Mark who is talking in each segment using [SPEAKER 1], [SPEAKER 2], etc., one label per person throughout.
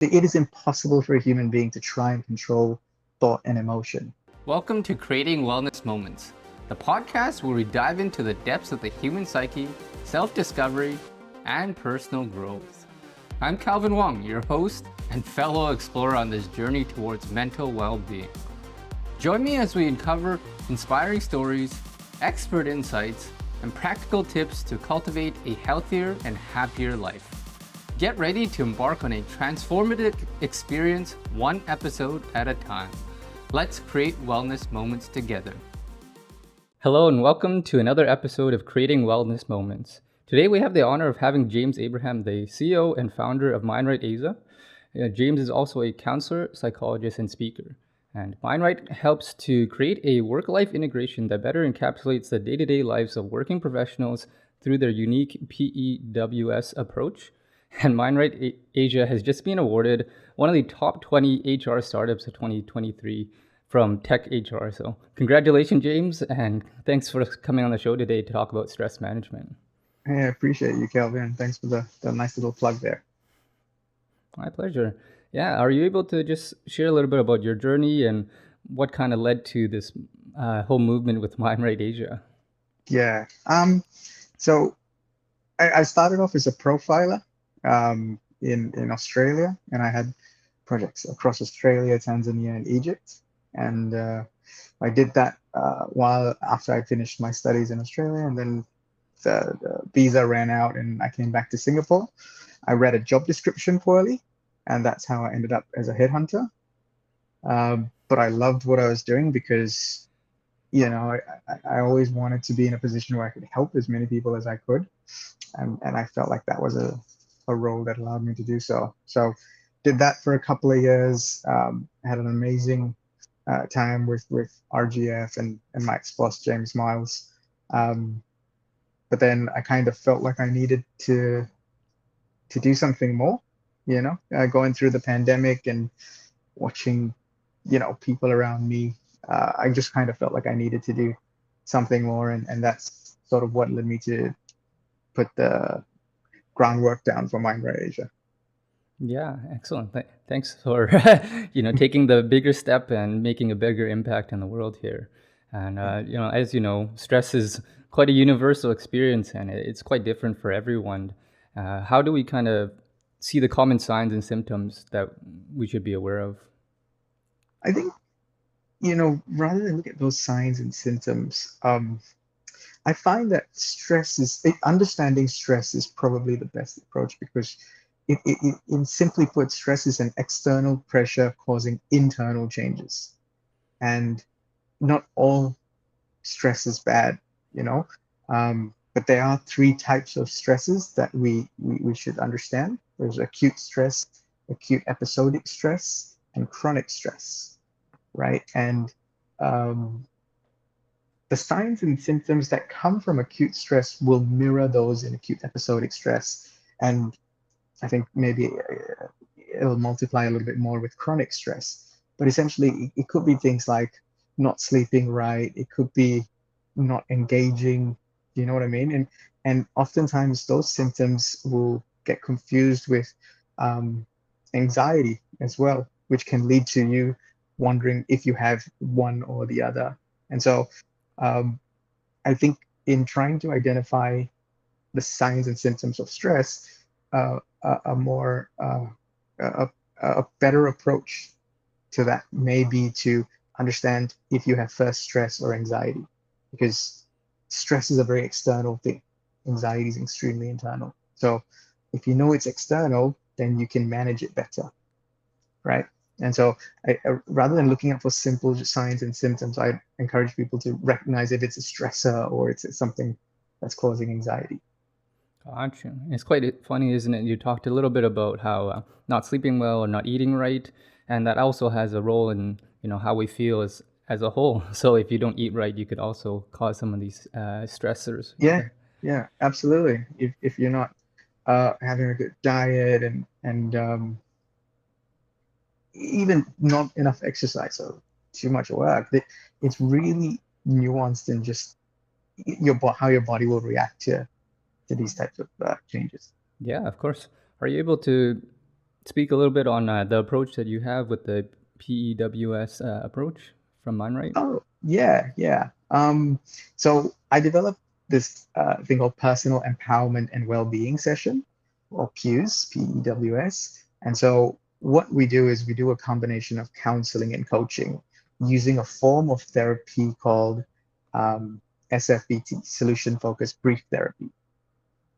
[SPEAKER 1] It is impossible for a human being to try and control thought and emotion.
[SPEAKER 2] Welcome to Creating Wellness Moments, the podcast where we dive into the depths of the human psyche, self-discovery, and personal growth. I'm Calvin Wong, your host and fellow explorer on this journey towards mental well-being. Join me as we uncover inspiring stories, expert insights, and practical tips to cultivate a healthier and happier life. Get ready to embark on a transformative experience, one episode at a time. Let's create wellness moments together. Hello and welcome to another episode of Creating Wellness Moments. Today we have the honor of having James Abraham, the CEO and founder of MindRight Asia. James is also a counselor, psychologist, and speaker. And MindRight helps to create a work-life integration that better encapsulates the day-to-day lives of working professionals through their unique P.E.W.S approach. And MindRight Asia has just been awarded one of the top 20 HR startups of 2023 from Tech HR. So congratulations, James, and thanks for coming on the show today to talk about stress management.
[SPEAKER 1] I appreciate you, Kelvin. Thanks for the nice little plug there.
[SPEAKER 2] My pleasure. Yeah, are you able to just share a little bit about your journey and what kind of led to this whole movement with MindRight Asia?
[SPEAKER 1] Yeah. So I started off as a profiler in Australia, and I had projects across Australia, Tanzania, and Egypt. And I did that while after I finished my studies in Australia, and then the visa ran out and I came back to Singapore. I read a job description poorly, and that's how I ended up as a headhunter. But I loved what I was doing because, I always wanted to be in a position where I could help as many people as I could. And I felt like that was a role that allowed me to do so. So did that for a couple of years, had an amazing time with RGF and my ex-boss, James Miles. But then I kind of felt like I needed to do something more, going through the pandemic and watching, people around me. I just kind of felt like I needed to do something more. And that's sort of what led me to put the groundwork down for MindRight Asia.
[SPEAKER 2] Yeah, excellent. Thanks for taking the bigger step and making a bigger impact in the world here. And as you know, stress is quite a universal experience, and it's quite different for everyone. How do we kind of see the common signs and symptoms that we should be aware of?
[SPEAKER 1] I think, rather than look at those signs and symptoms, I find that understanding stress is probably the best approach, because it simply put, stress is an external pressure causing internal changes. And not all stress is bad, but there are three types of stresses that we should understand. There's acute stress, acute episodic stress, and chronic stress, right? And the signs and symptoms that come from acute stress will mirror those in acute episodic stress. And I think maybe it'll multiply a little bit more with chronic stress. But essentially, it could be things like not sleeping right. It could be not engaging. You know what I mean? And oftentimes those symptoms will get confused with anxiety as well, which can lead to you wondering if you have one or the other. And so I think in trying to identify the signs and symptoms of stress, a better approach to that may be to understand if you have first stress or anxiety, because stress is a very external thing. Anxiety is extremely internal. So if you know it's external, then you can manage it better, right? And so rather than looking out for simple signs and symptoms, I encourage people to recognize if it's a stressor or it's something that's causing anxiety.
[SPEAKER 2] Gotcha. It's quite funny, isn't it? You talked a little bit about how not sleeping well or not eating right, and that also has a role in how we feel as a whole. So if you don't eat right, you could also cause some of these stressors.
[SPEAKER 1] Yeah, absolutely. If you're not having a good diet and even not enough exercise or too much work, it's really nuanced in just how your body will react to these types of changes.
[SPEAKER 2] Yeah, of course. Are you able to speak a little bit on the approach that you have with the P.E.W.S. Approach from MindRight?
[SPEAKER 1] Oh, yeah, yeah. So I developed this thing called Personal Empowerment and Wellbeing Session, or PEWS, P-E-W-S. And so what we do is we do a combination of counseling and coaching using a form of therapy called SFBT, Solution Focused Brief Therapy.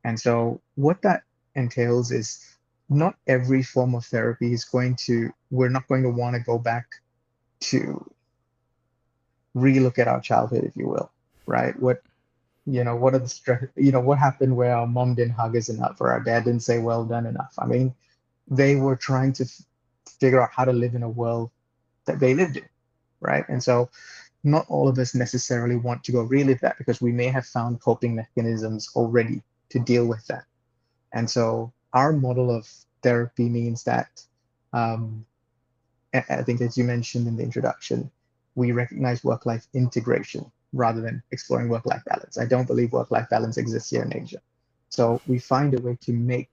[SPEAKER 1] And so what that entails is not every form of therapy is we're not going to want to go back to relook at our childhood, if you will, right? What are the stress, what happened where our mom didn't hug us enough or our dad didn't say well done enough? I mean, they were trying to figure out how to live in a world that they lived in, right? And so not all of us necessarily want to go relive that because we may have found coping mechanisms already to deal with that. And so our model of therapy means that um, I think, as you mentioned in the introduction, we recognize work-life integration rather than exploring work-life balance. I don't believe work-life balance exists here in Asia. So we find a way to make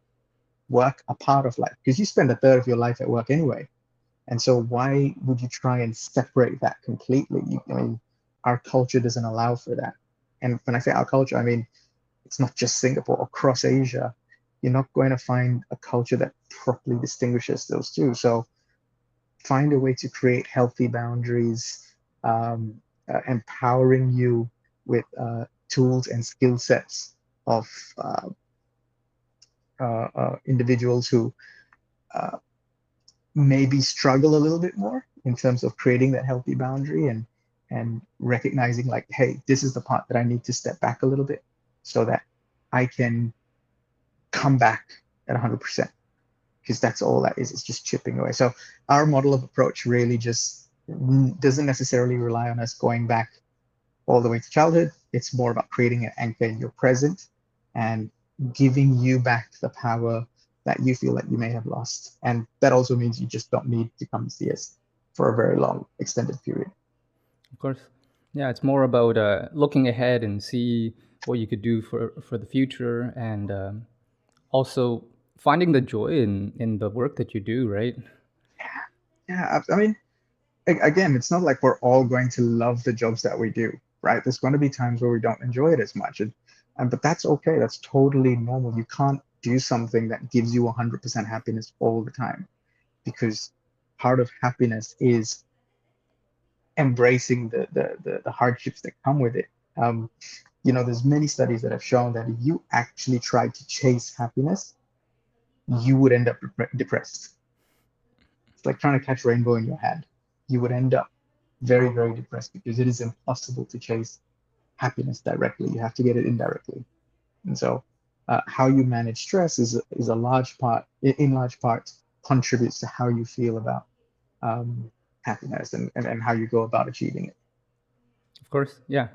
[SPEAKER 1] work a part of life because you spend a third of your life at work anyway. And so why would you try and separate that completely? I mean, our culture doesn't allow for that. And when I say our culture, I mean, it's not just Singapore. Across Asia, you're not going to find a culture that properly distinguishes those two. So find a way to create healthy boundaries, empowering you with tools and skill sets of individuals who uh, maybe struggle a little bit more in terms of creating that healthy boundary and recognizing like, hey, this is the part that I need to step back a little bit so that I can come back at 100%, because that's all that is. It's just chipping away. So our model of approach really just doesn't necessarily rely on us going back all the way to childhood. It's more about creating an anchor in your present and giving you back the power that you feel like you may have lost. And that also means you just don't need to come see us for a very long extended period.
[SPEAKER 2] Of course. Yeah, it's more about looking ahead and see what you could do for the future, and also finding the joy in the work that you do, right?
[SPEAKER 1] Yeah, I mean, again, it's not like we're all going to love the jobs that we do, right? There's going to be times where we don't enjoy it as much, and but that's okay. That's totally normal. You can't do something that gives you 100% happiness all the time, because part of happiness is embracing the hardships that come with it. Um, there's many studies that have shown that if you actually try to chase happiness, you would end up depressed. It's like trying to catch rainbow in your hand. You would end up very, very depressed because it is impossible to chase happiness directly. You have to get it indirectly. And so, how you manage stress is a large part, in large part, contributes to how you feel about happiness and how you go about achieving it.
[SPEAKER 2] Of course, yeah.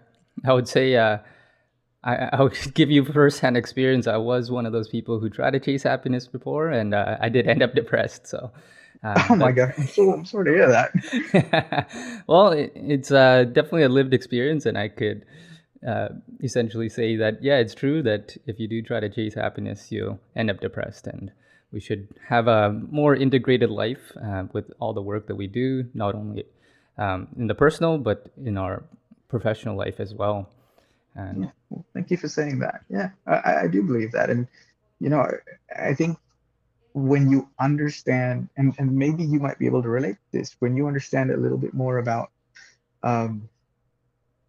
[SPEAKER 2] I would say I would give you firsthand experience. I was one of those people who tried to chase happiness before, and I did end up depressed. So
[SPEAKER 1] Oh my
[SPEAKER 2] that's
[SPEAKER 1] God, I'm sorry to hear that.
[SPEAKER 2] well, it's definitely a lived experience, and I could uh, essentially say that yeah, it's true that if you do try to chase happiness, you'll end up depressed, and we should have a more integrated life with all the work that we do, not only in the personal but in our professional life as well. And
[SPEAKER 1] Yeah, well, thank you for saying that. Yeah, I do believe that. And, you know, I think when you understand, and maybe you might be able to relate to this, when you understand a little bit more about um,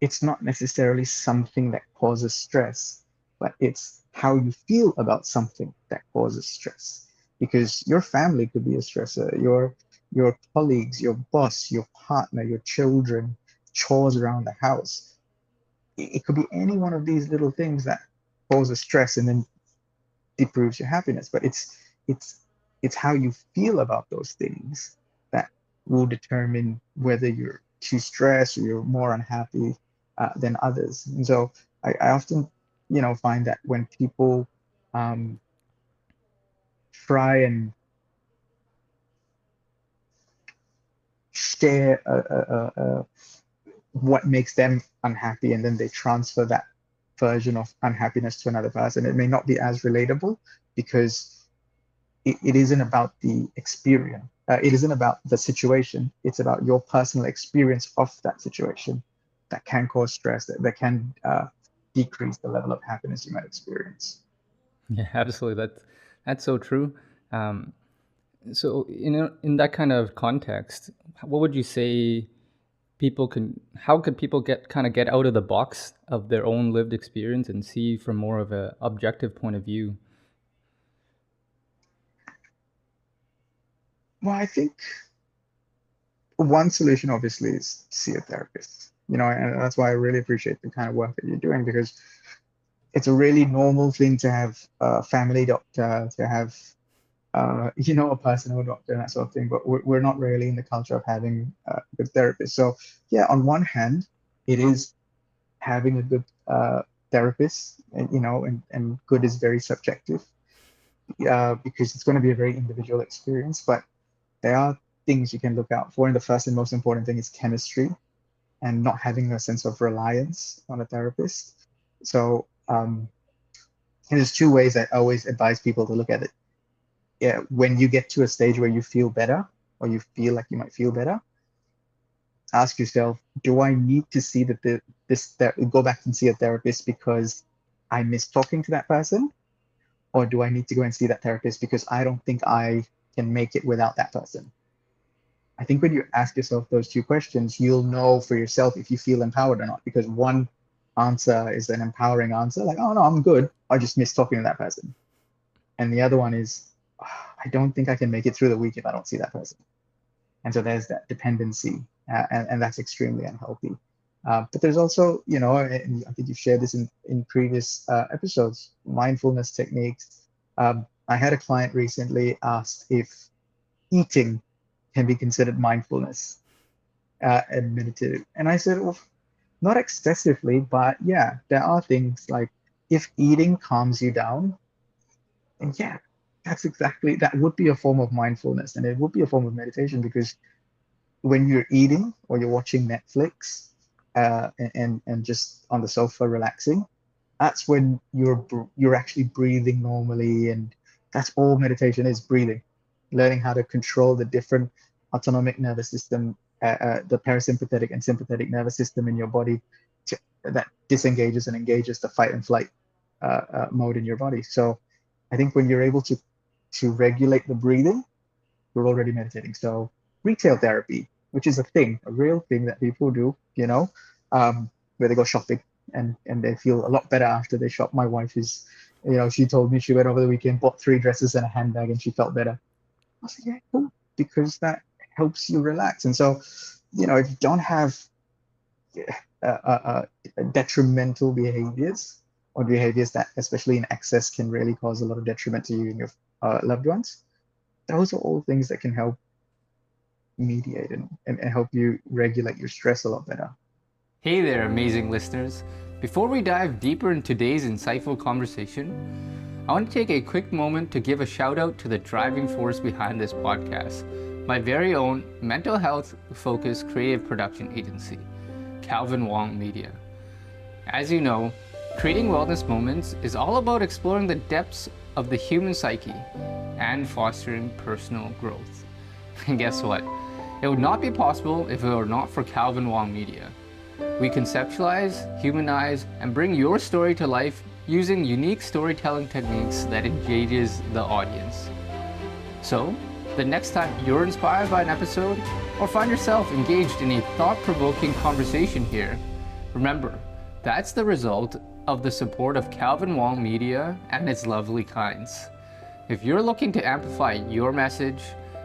[SPEAKER 1] it's not necessarily something that causes stress, but it's how you feel about something that causes stress. Because your family could be a stressor, your colleagues, your boss, your partner, your children, chores around the house. It could be any one of these little things that causes stress and then improves your happiness. But it's it's how you feel about those things that will determine whether you're too stressed or you're more unhappy than others. And so I often, find that when people um, try and share what makes them unhappy and then they transfer that version of unhappiness to another person, it may not be as relatable because it isn't about the experience. It isn't about the situation. It's about your personal experience of that situation that can cause stress, that can decrease the level of happiness you might experience.
[SPEAKER 2] Yeah, absolutely. That's so true. Um, so in that kind of context, what would you say how could people get out of the box of their own lived experience and see from more of a objective point of view?
[SPEAKER 1] Well, I think one solution obviously is see a therapist. And that's why I really appreciate the kind of work that you're doing, because it's a really normal thing to have a family doctor, to have a personal doctor and that sort of thing, but we're not really in the culture of having a good therapist. So yeah, on one hand, it is having a good therapist, and good is very subjective, because it's going to be a very individual experience. But there are things you can look out for, and the first and most important thing is chemistry and not having a sense of reliance on a therapist. So and there's two ways I always advise people to look at it. Yeah, when you get to a stage where you feel better, or you feel like you might feel better, ask yourself, do I need to see go back and see a therapist because I miss talking to that person? Or do I need to go and see that therapist because I don't think I can make it without that person? I think when you ask yourself those two questions, you'll know for yourself if you feel empowered or not, because one answer is an empowering answer, like, oh no, I'm good, I just miss talking to that person. And the other one is, I don't think I can make it through the week if I don't see that person. And so there's that dependency, and that's extremely unhealthy. But there's also, and I think you've shared this in previous episodes, mindfulness techniques. I had a client recently asked if eating can be considered mindfulness and meditative. And I said, well, not excessively, but yeah, there are things like if eating calms you down, and yeah, that would be a form of mindfulness, and it would be a form of meditation, because when you're eating or you're watching Netflix, and just on the sofa relaxing, that's when you're actually breathing normally, and that's all meditation is: breathing, learning how to control the different autonomic nervous system, the parasympathetic and sympathetic nervous system in your body, that disengages and engages the fight and flight mode in your body. So I think when you're able to regulate the breathing, you're already meditating. So retail therapy, which is a real thing that people do, where they go shopping, and they feel a lot better after they shop. My wife she told me she went over the weekend, bought 3 dresses and a handbag, and she felt better. I said, yeah, cool, because that helps you relax. And so, if you don't have detrimental behaviors, or behaviors that, especially in excess, can really cause a lot of detriment to you and your loved ones, those are all things that can help mediate and help you regulate your stress a lot better.
[SPEAKER 2] Hey there, amazing listeners. Before we dive deeper in today's insightful conversation, I want to take a quick moment to give a shout out to the driving force behind this podcast, my very own mental health focused creative production agency, Calvin Wong Media. As you know, creating wellness moments is all about exploring the depths of the human psyche and fostering personal growth. And guess what? It would not be possible if it were not for Calvin Wong Media. We conceptualize, humanize, and bring your story to life using unique storytelling techniques that engages the audience. So, the next time you're inspired by an episode or find yourself engaged in a thought-provoking conversation here, remember, that's the result of the support of Calvin Wong Media and its lovely kinds. If you're looking to amplify your message,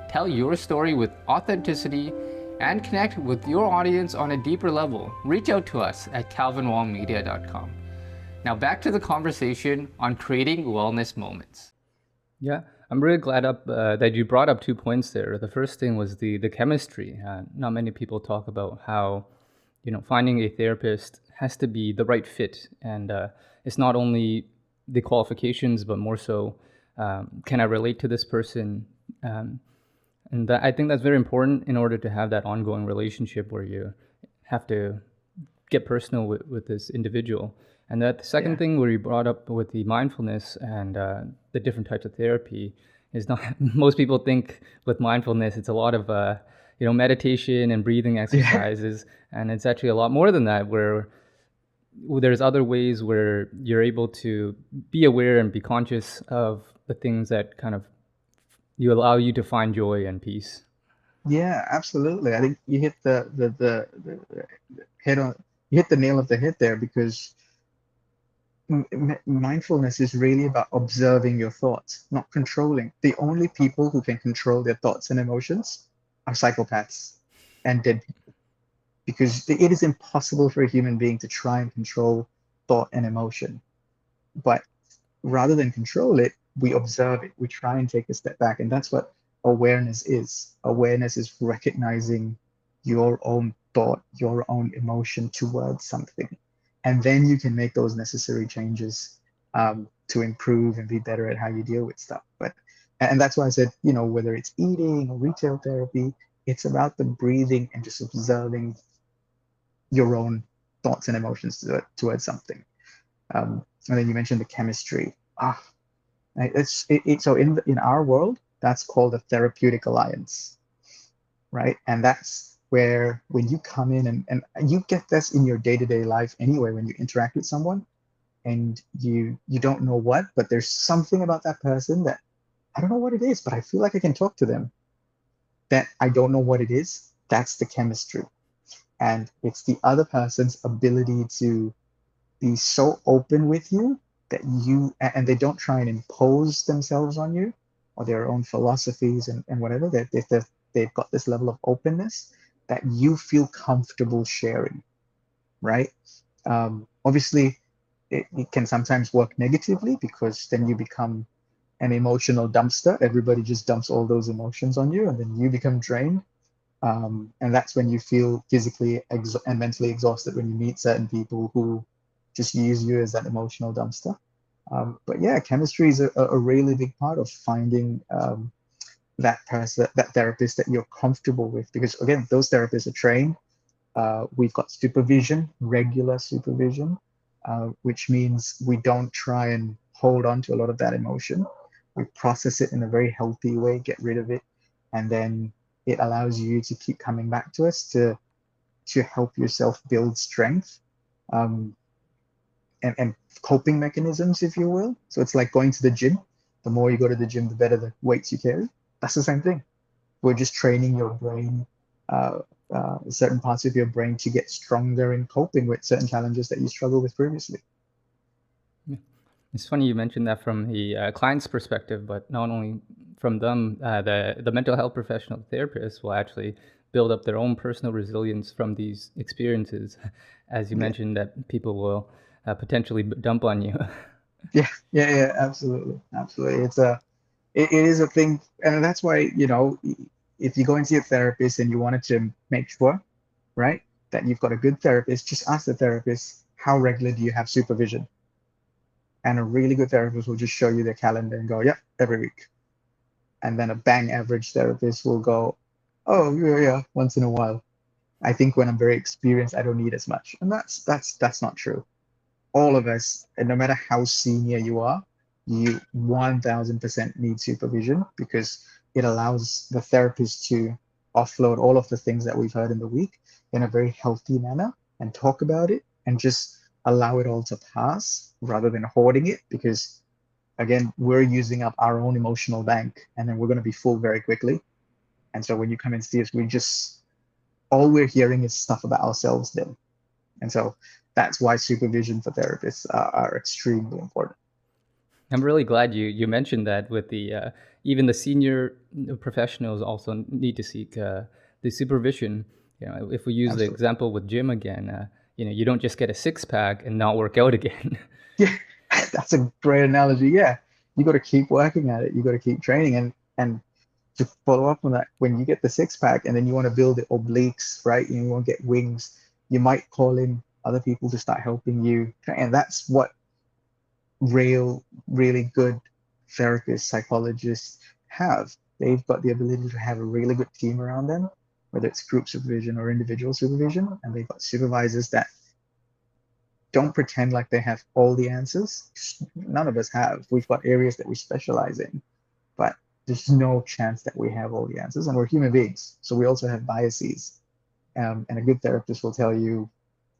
[SPEAKER 2] tell your story with authenticity, and connect with your audience on a deeper level, reach out to us at calvinwongmedia.com. Now back to the conversation on creating wellness moments. Yeah, I'm really glad that you brought up 2 points there. The first thing was the chemistry. Not many people talk about how, finding a therapist has to be the right fit, and it's not only the qualifications, but more so, can I relate to this person? And I think that's very important in order to have that ongoing relationship where you have to get personal with this individual. And that second thing where you brought up with the mindfulness and the different types of therapy, It's not most people think with mindfulness it's a lot of meditation and breathing
[SPEAKER 1] Yeah.
[SPEAKER 2] exercises, and it's actually a lot more than that. Where there's other ways where you're able to be aware and be conscious of the things that kind of you allow you to find joy and peace.
[SPEAKER 1] Yeah, absolutely. I think you hit the head on you hit the nail of the head there, because mindfulness is really about observing your thoughts, not controlling. The only people who can control their thoughts and emotions are psychopaths and dead people, because it is impossible for a human being to try and control thought and emotion. But rather than control it, we observe it. We try and take a step back. And that's what awareness is. Awareness is recognizing your own thought, your own emotion towards something. And then you can make those necessary changes to improve and be better at how you deal with stuff. And that's why I said, whether it's eating or retail therapy, it's about the breathing and just observing your own thoughts and emotions towards something. And then you mentioned the chemistry. So in our world, that's called a therapeutic alliance, right? And that's where when you come in and you get this in your day-to-day life anyway, when you interact with someone and you don't know what, but there's something about that person that I don't know what it is, but I feel like I can talk to them. That I don't know what it is. That's the chemistry. And it's the other person's ability to be so open with you that and they don't try and impose themselves on you or their own philosophies and whatever, that they've got this level of openness that you feel comfortable sharing, right? Obviously it can sometimes work negatively, because then you become an emotional dumpster. Everybody just dumps all those emotions on you and then you become drained. And that's when you feel physically and mentally exhausted, when you meet certain people who just use you as that emotional dumpster. But yeah, chemistry is a really big part of finding that person, that therapist that you're comfortable with. Because again, those therapists are trained. We've got supervision, regular supervision, which means we don't try and hold on to a lot of that emotion. We process it in a very healthy way, get rid of it, and then it allows you to keep coming back to us to help yourself build strength. Um, and coping mechanisms, if you will. So it's like going to the gym. The more you go to the gym, the better the weights you carry. That's the same thing. We're just training your brain, certain parts of your brain, to get stronger in coping with certain challenges that you struggled with previously.
[SPEAKER 2] Yeah. It's funny you mentioned that from the client's perspective, but not only from them, the mental health professional therapists will actually build up their own personal resilience from these experiences, as you
[SPEAKER 1] Yeah,
[SPEAKER 2] mentioned that people will potentially dump on you.
[SPEAKER 1] yeah, absolutely, absolutely. It is a thing, and that's why, if you go and see a therapist and you wanted to make sure, right, that you've got a good therapist, just ask the therapist, how regular do you have supervision? And a really good therapist will just show you their calendar and go, yep, every week. And then a bang average therapist will go, oh yeah, once in a while. I think when I'm very experienced, I don't need as much. And that's not true. All of us, and no matter how senior you are, you 1000% need supervision, because it allows the therapist to offload all of the things that we've heard in the week in a very healthy manner and talk about it and just allow it all to pass rather than hoarding it, because again, we're using up our own emotional bank and then we're going to be full very quickly. And so when you come and see us, all we're hearing is stuff about ourselves then. And so that's why supervision for therapists are extremely important.
[SPEAKER 2] I'm really glad you mentioned that with the even the senior professionals also need to seek the supervision. If we use the
[SPEAKER 1] Absolutely.
[SPEAKER 2] example with gym again, you don't just get a six pack and not work out again.
[SPEAKER 1] Yeah, that's a great analogy. Yeah, you got to keep working at it. You got to keep training, and to follow up on that, when you get the six pack and then you want to build the obliques, right? You want to get wings. You might call in other people to start helping you, and that's what really good therapists, psychologists have. They've got the ability to have a really good team around them, whether it's group supervision or individual supervision, and they've got supervisors that don't pretend like they have all the answers. None of us have. We've got areas that we specialize in, but there's no chance that we have all the answers, and we're human beings, so we also have biases. And a good therapist will tell you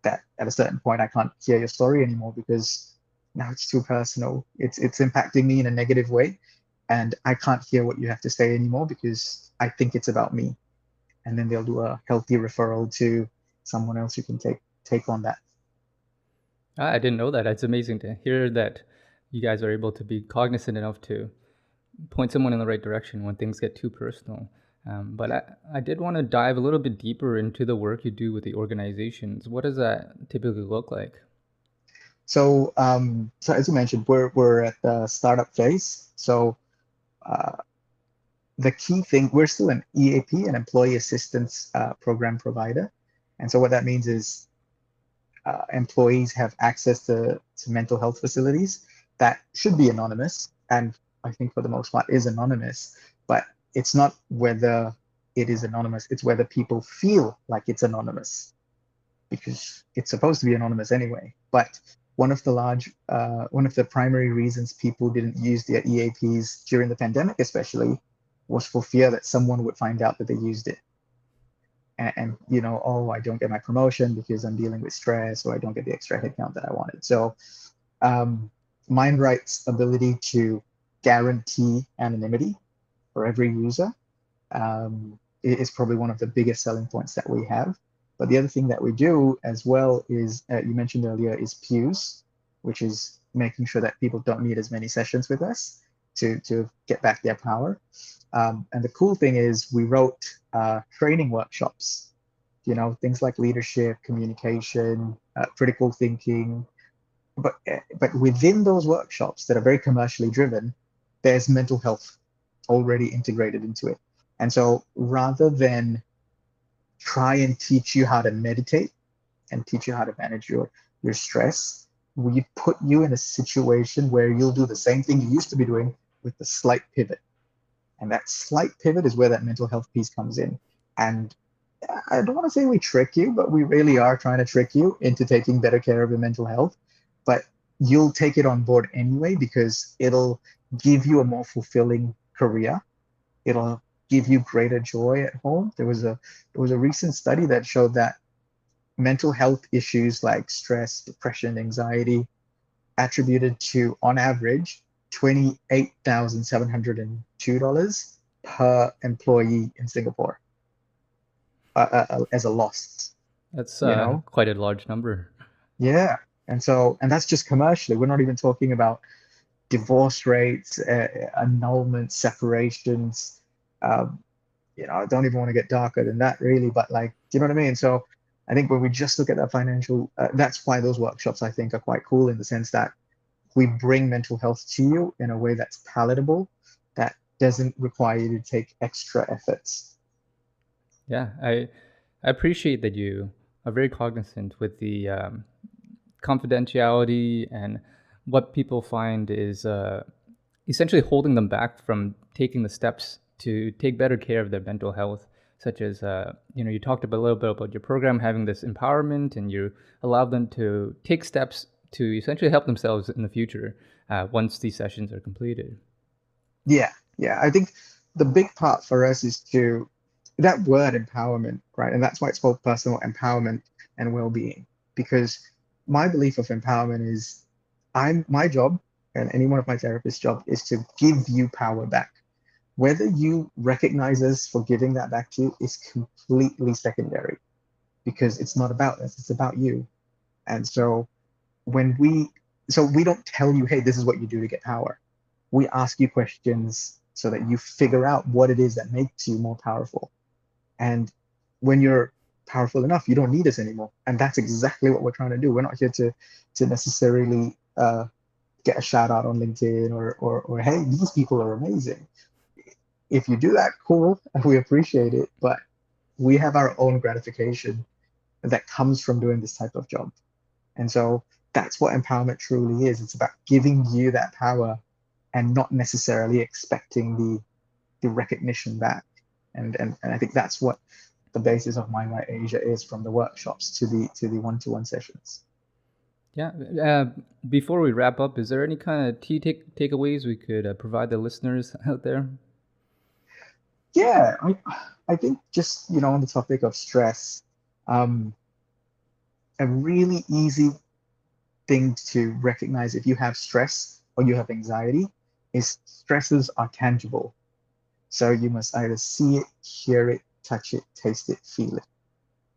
[SPEAKER 1] that at a certain point, I can't hear your story anymore because now it's too personal. It's impacting me in a negative way, and I can't hear what you have to say anymore because I think it's about me. And then they'll do a healthy referral to someone else who can take on that.
[SPEAKER 2] I didn't know that. It's amazing to hear that you guys are able to be cognizant enough to point someone in the right direction when things get too personal. But I did want to dive a little bit deeper into the work you do with the organizations. What does that typically look like?
[SPEAKER 1] So as you mentioned, we're at the startup phase. So uh, the key thing, we're still an EAP, an employee assistance program provider. And so what that means is employees have access to mental health facilities that should be anonymous. And I think for the most part is anonymous, but it's not whether it is anonymous, it's whether people feel like it's anonymous, because it's supposed to be anonymous anyway. But one of the primary reasons people didn't use their EAPs during the pandemic, especially, was for fear that someone would find out that they used it. And oh, I don't get my promotion because I'm dealing with stress, or I don't get the extra headcount that I wanted. So MindRight's ability to guarantee anonymity for every user is probably one of the biggest selling points that we have. But the other thing that we do as well is, you mentioned earlier, is P.E.W.S, which is making sure that people don't need as many sessions with us to get back their power. And the cool thing is we wrote training workshops, things like leadership, communication, critical thinking. But within those workshops that are very commercially driven, there's mental health already integrated into it. And so rather than try and teach you how to meditate and teach you how to manage your stress, we put you in a situation where you'll do the same thing you used to be doing with a slight pivot. And that slight pivot is where that mental health piece comes in. And I don't want to say we trick you, but we really are trying to trick you into taking better care of your mental health. But you'll take it on board anyway because it'll give you a more fulfilling career. It'll give you greater joy at home. There was a recent study that showed that mental health issues like stress, depression, anxiety attributed to, on average, $28,702 per employee in Singapore as a loss.
[SPEAKER 2] That's
[SPEAKER 1] You know,
[SPEAKER 2] quite a large number.
[SPEAKER 1] yeah. And that's just commercially. We're not even talking about divorce rates, annulments, separations. I don't even want to get darker than that, really. But like, do you know what I mean? So I think when we just look at that financial, that's why those workshops I think are quite cool in the sense that we bring mental health to you in a way that's palatable, that doesn't require you to take extra efforts.
[SPEAKER 2] Yeah, I appreciate that you are very cognizant with the confidentiality and what people find is essentially holding them back from taking the steps to take better care of their mental health, such as you talked a little bit about your program having this empowerment, and you allow them to take steps to essentially help themselves in the future once these sessions are completed.
[SPEAKER 1] Yeah, I think the big part for us is that word empowerment, right? And that's why it's called personal empowerment and well-being, because my belief of empowerment is my job and any one of my therapist's job is to give you power back. Whether you recognize us for giving that back to you is completely secondary, because it's not about us, it's about you. And so we don't tell you, hey, this is what you do to get power. We ask you questions so that you figure out what it is that makes you more powerful. And when you're powerful enough, you don't need us anymore. And that's exactly what we're trying to do. We're not here to necessarily get a shout out on LinkedIn or hey, these people are amazing. If you do that, cool, we appreciate it. But we have our own gratification that comes from doing this type of job. And so that's what empowerment truly is. It's about giving you that power and not necessarily expecting the recognition back. And I think that's what the basis of MindRight Asia is, from the workshops to the one-to-one sessions.
[SPEAKER 2] Yeah. Before we wrap up, is there any kind of key takeaways we could provide the listeners out there?
[SPEAKER 1] Yeah, I think just, on the topic of stress, um, a really easy thing to recognize if you have stress or you have anxiety is stresses are tangible. So you must either see it, hear it, touch it, taste it, feel it.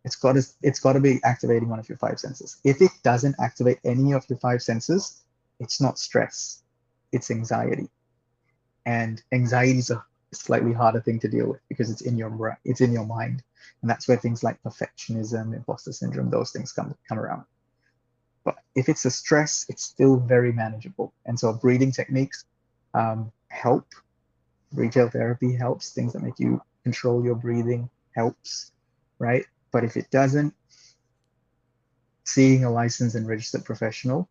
[SPEAKER 1] It's got to be activating one of your five senses. If it doesn't activate any of your five senses, it's not stress, it's anxiety. And anxiety is a slightly harder thing to deal with because it's in your mind, and that's where things like perfectionism, imposter syndrome, those things come around. But if it's a stress, it's still very manageable. And so breathing techniques help. Retail therapy helps. Things that make you control your breathing helps, right? But if it doesn't, seeing a licensed and registered professional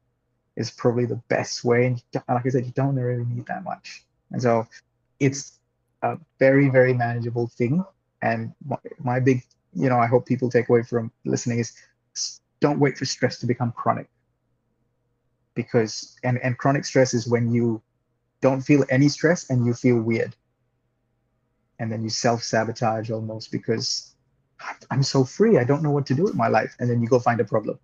[SPEAKER 1] is probably the best way. And like I said, you don't really need that much. And so it's a very, very manageable thing. And my big, I hope people take away from listening is don't wait for stress to become chronic, because and chronic stress is when you don't feel any stress and you feel weird, and then you self-sabotage almost because I'm so free, I don't know what to do with my life, and then you go find a problem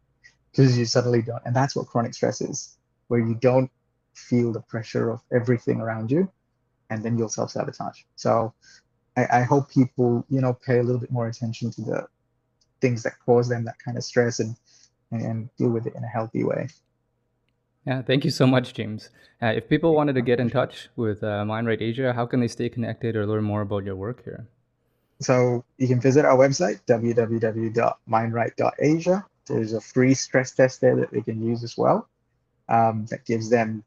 [SPEAKER 1] because you suddenly don't. And that's what chronic stress is, where you don't feel the pressure of everything around you, and then you'll self-sabotage. So I hope people, pay a little bit more attention to the things that cause them that kind of stress, and deal with it in a healthy way.
[SPEAKER 2] Yeah, thank you so much, James. If people wanted to get in touch with MindRight Asia, how can they stay connected or learn more about your work here?
[SPEAKER 1] So you can visit our website, www.mindright.asia. There's a free stress test there that they can use as well, that gives them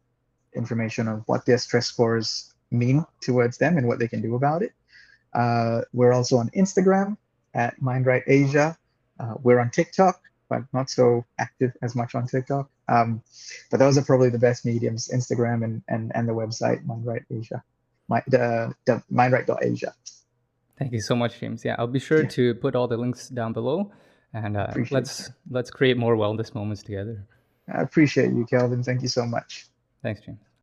[SPEAKER 1] information on what their stress scores mean towards them and what they can do about it. We're also on Instagram at MindRight Asia. We're on TikTok, but not so active as much on TikTok. But those are probably the best mediums: Instagram and the website MindRight Asia, the MindRight.asia.
[SPEAKER 2] Thank you so much, James. Yeah, I'll be sure
[SPEAKER 1] Yeah,
[SPEAKER 2] to put all the links down below, and
[SPEAKER 1] appreciate
[SPEAKER 2] let's
[SPEAKER 1] that.
[SPEAKER 2] let's create more wellness moments together.
[SPEAKER 1] I appreciate you, Kelvin. Thank you so much.
[SPEAKER 2] Thanks, James.